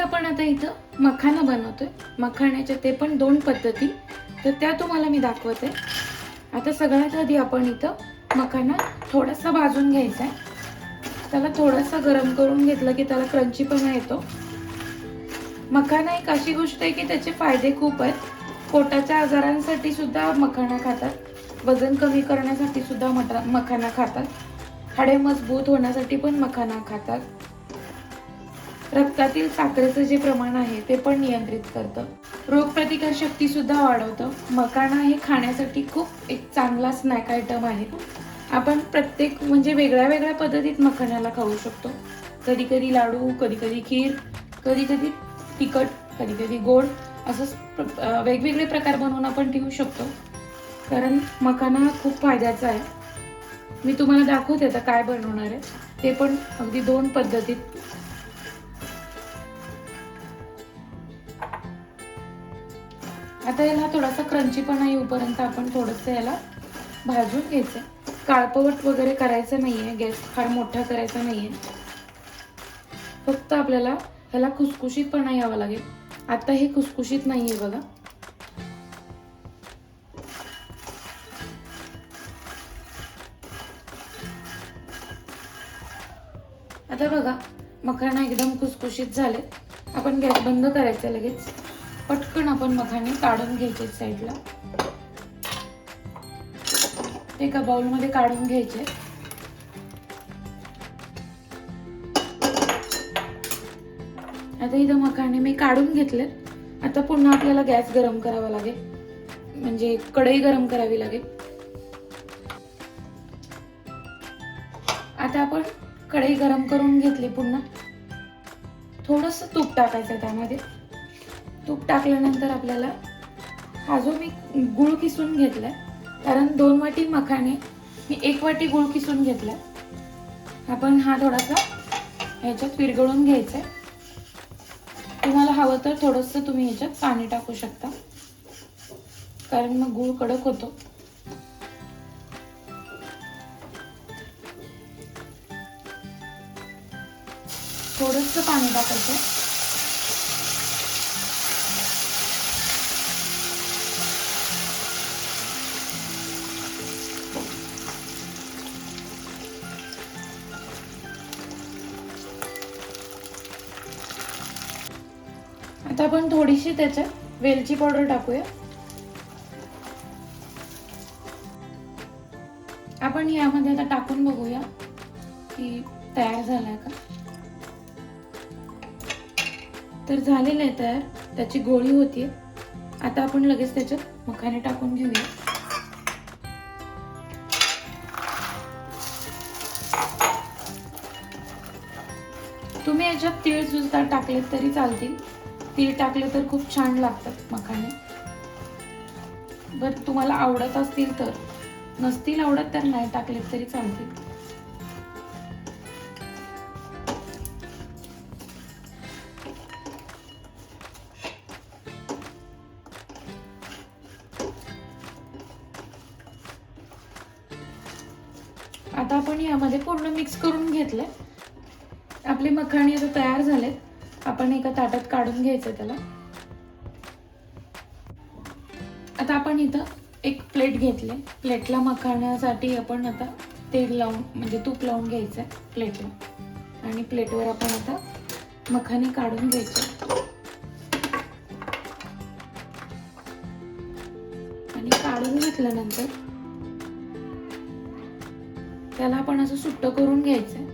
आपण आता इथं मखाना बनवतोय. मखाण्याच्या ते पण 2 पद्धती, तर त्या तुम्हाला मी दाखवते. आता सगळ्यात आधी आपण इथं मखाना थोडासा भाजून घ्यायचा आहे. त्याला थोडासा गरम करून घेतलं की त्याला क्रंचीपणा येतो. मखाना एक अशी गोष्ट आहे की त्याचे फायदे खूप आहेत. पोटाच्या आजारांसाठी सुद्धा मखाना खातात, वजन कमी करण्यासाठी सुद्धा मखाना खातात, हाडे मजबूत होण्यासाठी पण मखाना खातात, रक्तातील साखरेचं जे प्रमाण आहे ते पण नियंत्रित करतं, रोगप्रतिकार शक्ती सुद्धा वाढवतं. मखाना हे खाण्यासाठी खूप एक चांगला स्नॅक आयटम आहे. आपण प्रत्येक म्हणजे वेगळ्या वेगळ्या पद्धतीत मखाण्याला खाऊ शकतो. कधी कधी लाडू, कधी कधी खीर, कधी कधी तिखट, कधी कधी गोड, असं वेगवेगळे प्रकार बनवून आपण ठेवू शकतो. कारण मखाना हा खूप फायद्याचा आहे. मी तुम्हाला दाखवते आता काय बनवणार आहे, ते पण अगदी 2 पद्धतीत. आता याला थोडासा क्रंचीपणा येऊपर्यंत आपण थोडंसं याला भाजून घ्यायचं. काळपट वगैरे करायचं नाहीये, गॅस फार मोठा करायचा नाहीये. फक्त आपल्याला ह्याला खुसखुशीतपणा यावा लागेल. आता हे खुसखुशीत नाहीये बघा. आता बघा मखाना एकदम खुसखुशीत झाले. आपण गॅस बंद करायचा लगेच. पटकन आपण मखाने काढून घ्यायचे साईडला. एका बाउल मध्ये काढून घ्यायचे. आता इथं मखाने मी काढून घेतले. आता पुन्हा आपल्याला गॅस गरम करावा लागेल, म्हणजे कढई गरम करावी लागेल. आता आपण कढई गरम करून घेतली. पुन्हा थोडंसं तूप टाकायचं त्यामध्ये. तूप टाकल्यानंतर आपल्याला हा जो मी गूळ किसून घेतलाय, कारण 2 वाटी मखाने मी 1 वाटी गूळ किसून घेतलाय, आपण हा थोडासा ह्याच्यात विरघळून घ्यायचा. तुम्हाला हवं तर थोडंसं तुम्ही ह्याच्यात पाणी टाकू शकता, कारण मग गूळ कडक होतो. थोडंसं पाणी टाकायचं. आता आपण थोडीशी त्याच्यात वेलची पावडर टाकूया. आपण यामध्ये आता टाकून बघूया की तयार झालाय का. तर झालेलं आहे तयार. त्याची गोळी होतीये. आता आपण लगेच त्याच्यात मखाने टाकून घेऊया. तुम्ही याच्यात तीळ सुद्धा टाकलेत तरी चालतील. तीळ टाकले तर खूप छान लागतात मखाने. जर तुम्हाला आवडत असतील तर, नसतील आवडत तर नाही टाकलेत तरी चालतील. आता आपण यामध्ये पूर्ण मिक्स करून घेतलंय. आपले मखाणे आता तयार झालेत. आपण एका ताटात काढून घ्यायचं त्याला. आता आपण इथं एक प्लेट घेतली. प्लेटला मखाण्यासाठी आपण आता तेल लावून म्हणजे तूप लावून घ्यायचंय प्लेटला, आणि प्लेटवर आपण आता मखाने काढून घ्यायचे. आणि काढून घेतल्यानंतर त्याला आपण असं सुट्ट करून घ्यायचंय.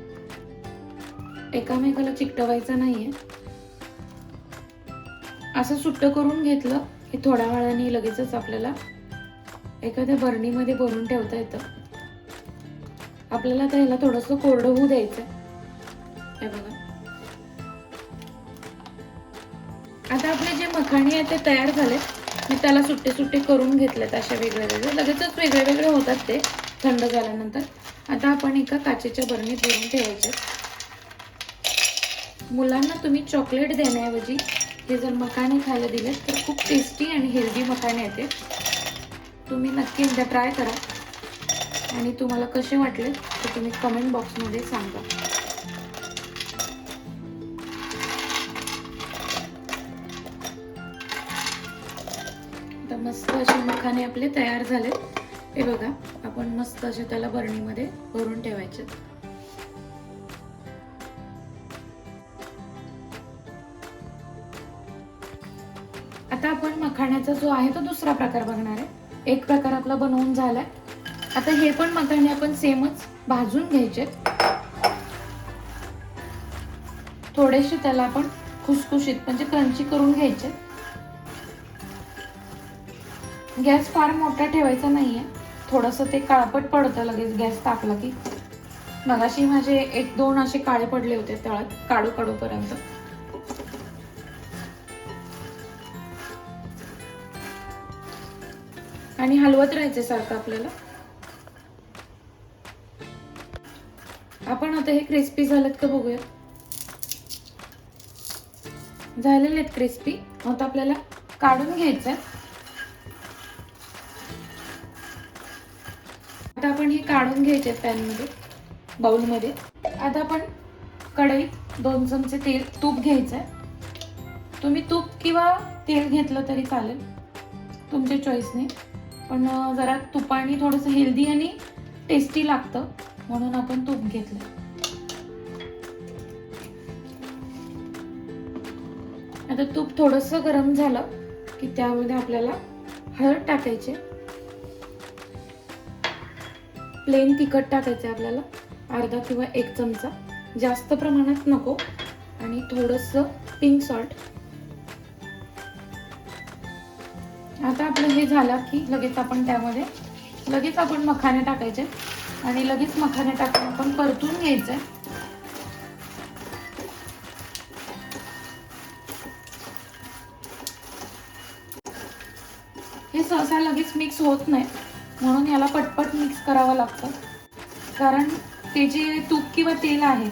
एकामेकाला चिकटवायचं नाहीये. असं सुट्ट करून घेतलं की थोड्या वेळाने लगेचच आपल्याला एखाद्या बरणीमध्ये भरून ठेवता येतं. आपल्याला त्याला थोडंसं कोरडं होऊ द्यायचं. हे बघा, आता आपले जे मखाणे आहेत ते तयार झालेत. मी त्याला सुट्टे सुट्टे करून घेतलेत अशा वेगळे वेगळे. लगेचच वेगळे वेगळे होतात ते थंड झाल्यानंतर. आता आपण एका काचेच्या बरणीत भरून ठेवायचे. मुलांना तुम्ही चॉकलेट देण्याऐवजी हे जर मखाने खायला दिले तर खूप टेस्टी आणि हेल्दी मखाने येते. तुम्ही नक्की एकदा ट्राय करा आणि तुम्हाला कसे वाटले ते तुम्ही कमेंट बॉक्समध्ये सांगा. मस्त असे मखाने आपले तयार झाले। हे बघा, आपण मस्त असे त्याला बरणीमध्ये भरून ठेवायचे। आता आपण मखाण्याचा जो आहे तो दुसरा प्रकार बघणार आहे। एक प्रकार आपला बनवून झालाय। आता हे पण मखाणे आपण सेमच भाजून घ्यायचे। थोडेसे त्याला आपण खुसखुशीत म्हणजे क्रंची करून घ्यायचे। गॅस फार मोठा ठेवायचा नाहीये, थोडंसं ते काळपट पडतं लगेच गॅस टाकला की। मगाशी माझे 1-2 असे काळे पडले होते तळात काढूपर्यंत। आणि हलवत राहायचे सारखं आपल्याला। आपण आता हे क्रिस्पी झालेत का बघूया। झालेले आहेत क्रिस्पी। आता आपल्याला काढून घ्यायचं। आता आपण हे काढून घ्यायचे पॅन मध्ये, बाउल मध्ये। आता आपण कढईत 2 चमचे तूप घ्यायचंय। तुम्ही तूप किंवा तेल घेतलं तरी चालेल, तुमच्या चॉईसने। पण जरा तुपाने थोडंसं हेल्दी आणि टेस्टी लागतं म्हणून आपण तूप घेतलं। आता तूप थोडंसं गरम झालं की त्यामध्ये आपल्याला हळद टाकायचे। प्लेन तिखट टाकायचं आपल्याला, अर्धा किंवा 1 चमचा, जास्त प्रमाणात नको। आणि थोडंसं पिंक सॉल्ट। आता आपलं हे झालं की लगेच आपण त्यामध्ये आपण मखाने टाकायचे आणि लगेच मखाने टाकून आपण परतून घ्यायचंय। हे सहसा लगेच मिक्स होत नाही, म्हणून याला पटपट मिक्स करावं लागतं। कारण ते जे तूप किंवा तेल आहे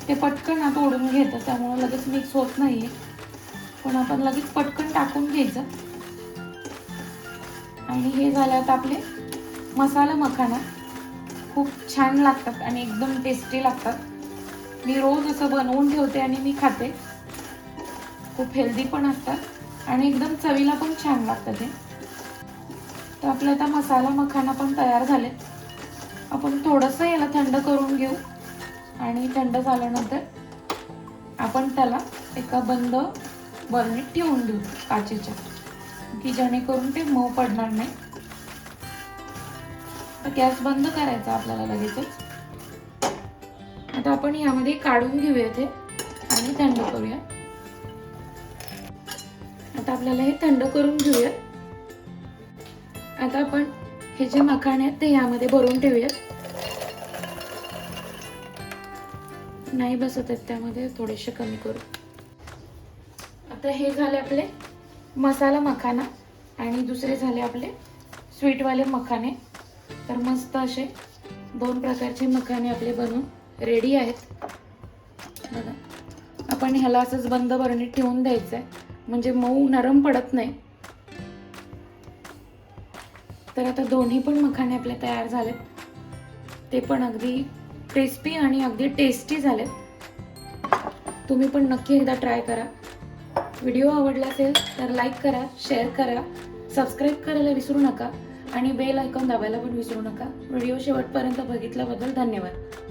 ते पटकन आता ओढून घेतं, त्यामुळे लगेच मिक्स होत नाहीये। पण आपण लगेच पटकन टाकून घ्यायचं। आणि हे झालं आता आपले मसाला मखाना। खूप छान लागतात आणि एकदम टेस्टी लागतात। मी रोज असं बनवून ठेवते आणि मी खाते। खूप हेल्दी पण असतात आणि एकदम चवीला पण छान लागतात हे। तर आपला आता मसाला मखाना पण तयार झाले। आपण थोडंसं याला थंड करून घेऊ आणि थंड झाल्यानंतर आपण त्याला एका बंद बरणीत ठेवून देऊ काचेच्या, की जेणेकरून ते मऊ पडणार नाही। तर गॅस बंद करायचा आपल्याला लगेचच। आता आपण यामध्ये काढून घेऊया ते आणि थंड करूया। आता आपल्याला हे थंड करून घेऊया। आता आपण हे जे मखाणे आहेत ते यामध्ये भरून ठेवूया। नाही बसत आहेत त्यामध्ये, थोडेसे कमी करू। आता हे झाले आपले मसाला मखाना आणि दुसरे झाले आपले स्वीटवाले मखाने। तर मस्त असे 2 प्रकारचे मखाने आपले बनून रेडी आहेत। बघा, आपण ह्याला असंच बंद बरणीत ठेवून द्यायचंय, म्हणजे मऊ नरम पडत नाही। तर आता दोन्ही पण मखाने आपले तयार झालेत। ते पण अगदी क्रिस्पी आणि अगदी टेस्टी झालेत। तुम्ही पण नक्की एकदा ट्राय करा। व्हिडिओ आवडला असेल तर लाईक करा, शेअर करा, सबस्क्राईब करायला विसरू नका आणि बेल आयकॉन दाबायला पण विसरू नका। व्हिडिओ शेवटपर्यंत बघितल्याबद्दल धन्यवाद।